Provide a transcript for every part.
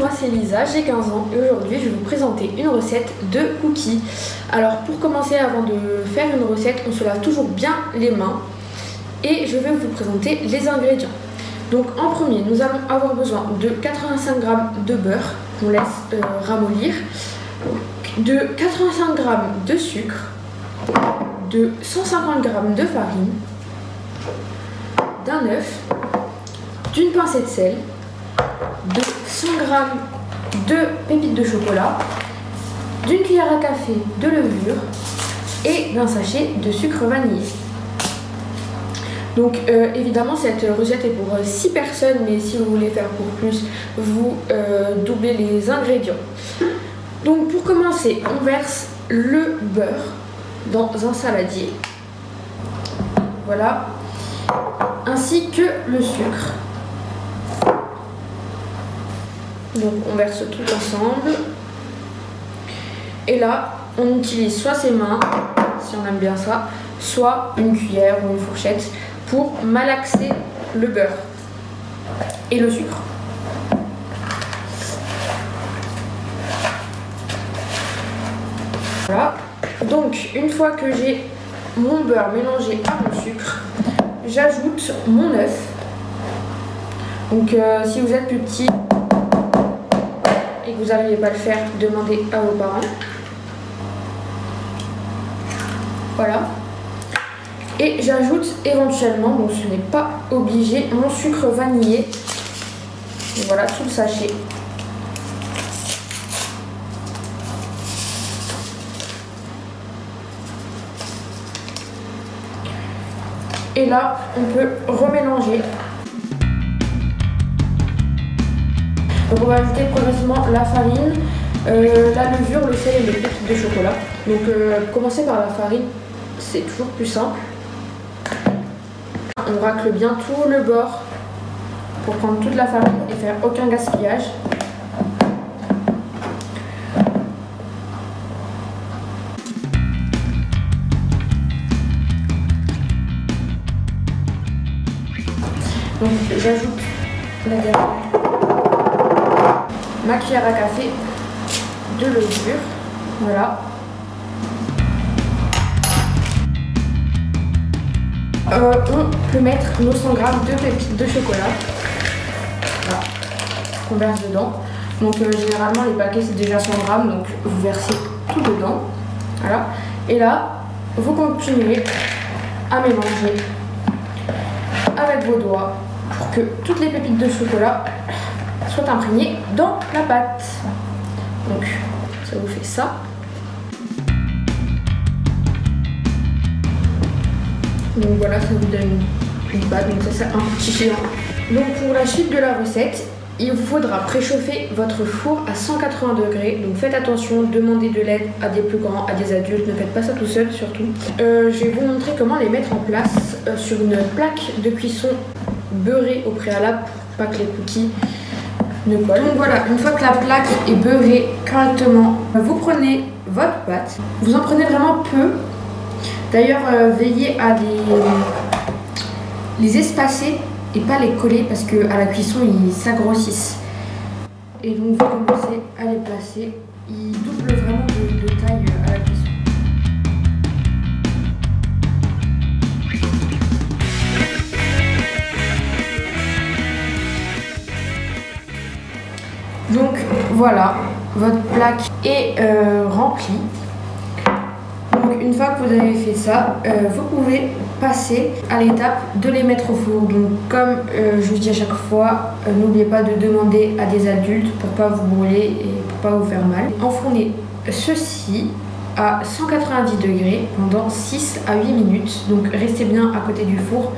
moi c'est Lisa, j'ai 15 ans et aujourd'hui je vais vous présenter une recette de cookies. Alors pour commencer, avant de faire une recette, on se lave toujours bien les mains et je vais vous présenter les ingrédients. Donc en premier, nous allons avoir besoin de 85 g de beurre qu'on laisse ramollir, de 85 g de sucre, de 150 g de farine, d'un œuf, d'une pincée de sel, de 100 g de pépites de chocolat, d'une cuillère à café de levure et d'un sachet de sucre vanillé. Donc évidemment cette recette est pour 6 personnes, mais si vous voulez faire pour plus, vous doublez les ingrédients. Donc pour commencer, on verse le beurre dans un saladier, voilà, ainsi que le sucre. Donc on verse tout ensemble. Et là, on utilise soit ses mains, si on aime bien ça, soit une cuillère ou une fourchette pour malaxer le beurre et le sucre. Voilà. Donc une fois que j'ai mon beurre mélangé à mon sucre, j'ajoute mon œuf. Donc si vous êtes plus petit et que vous n'arrivez pas à le faire, demandez à vos parents. Voilà. Et j'ajoute éventuellement, donc ce n'est pas obligé, mon sucre vanillé. Et voilà, tout le sachet. Et là, on peut remélanger. Donc on va ajouter progressivement la farine, la levure, le sel et les pépites de chocolat. Donc commencer par la farine, c'est toujours plus simple. On racle bien tout le bord pour prendre toute la farine et faire aucun gaspillage. Donc j'ajoute la dernière, ma cuillère à café de levure, voilà. On peut mettre nos 100 g de pépites de chocolat, voilà, qu'on verse dedans. Donc généralement les paquets c'est déjà 100 g, donc vous versez tout dedans, voilà. Et là, vous continuez à mélanger avec vos doigts pour que toutes les pépites de chocolat soient imprégnées dans la pâte. Donc ça vous fait ça. Donc voilà, ça vous donne une pâte, donc ça c'est un petit géant. Donc pour la suite de la recette, il vous faudra préchauffer votre four à 180 degrés. Donc faites attention, demandez de l'aide à des plus grands, à des adultes, ne faites pas ça tout seul surtout. Je vais vous montrer comment les mettre en place sur une plaque de cuisson beurrée au préalable pour pas que les cookies ne collent. Donc voilà, une fois que la plaque est beurrée correctement, vous prenez votre pâte, vous en prenez vraiment peu. D'ailleurs, veillez à les espacer et pas les coller parce qu'à la cuisson ils s'agrossissent. Et donc vous commencez à les placer, ils doublent vraiment de taille à la cuisson. Donc voilà, votre plaque est remplie. Donc une fois que vous avez fait ça, vous pouvez passer à l'étape de les mettre au four. Donc comme je vous dis à chaque fois, n'oubliez pas de demander à des adultes pour pas vous brûler et pour pas vous faire mal. Enfournez ceci à 190 degrés pendant 6 à 8 minutes. Donc restez bien à côté du four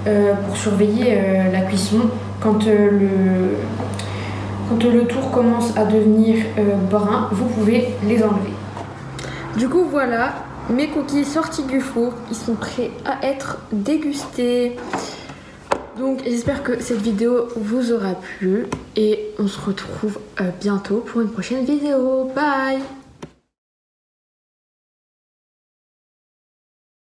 pour surveiller la cuisson. Quand le tour commence à devenir brun, vous pouvez les enlever. Du coup voilà, mes cookies sortis du four, ils sont prêts à être dégustés. Donc j'espère que cette vidéo vous aura plu et on se retrouve bientôt pour une prochaine vidéo. Bye!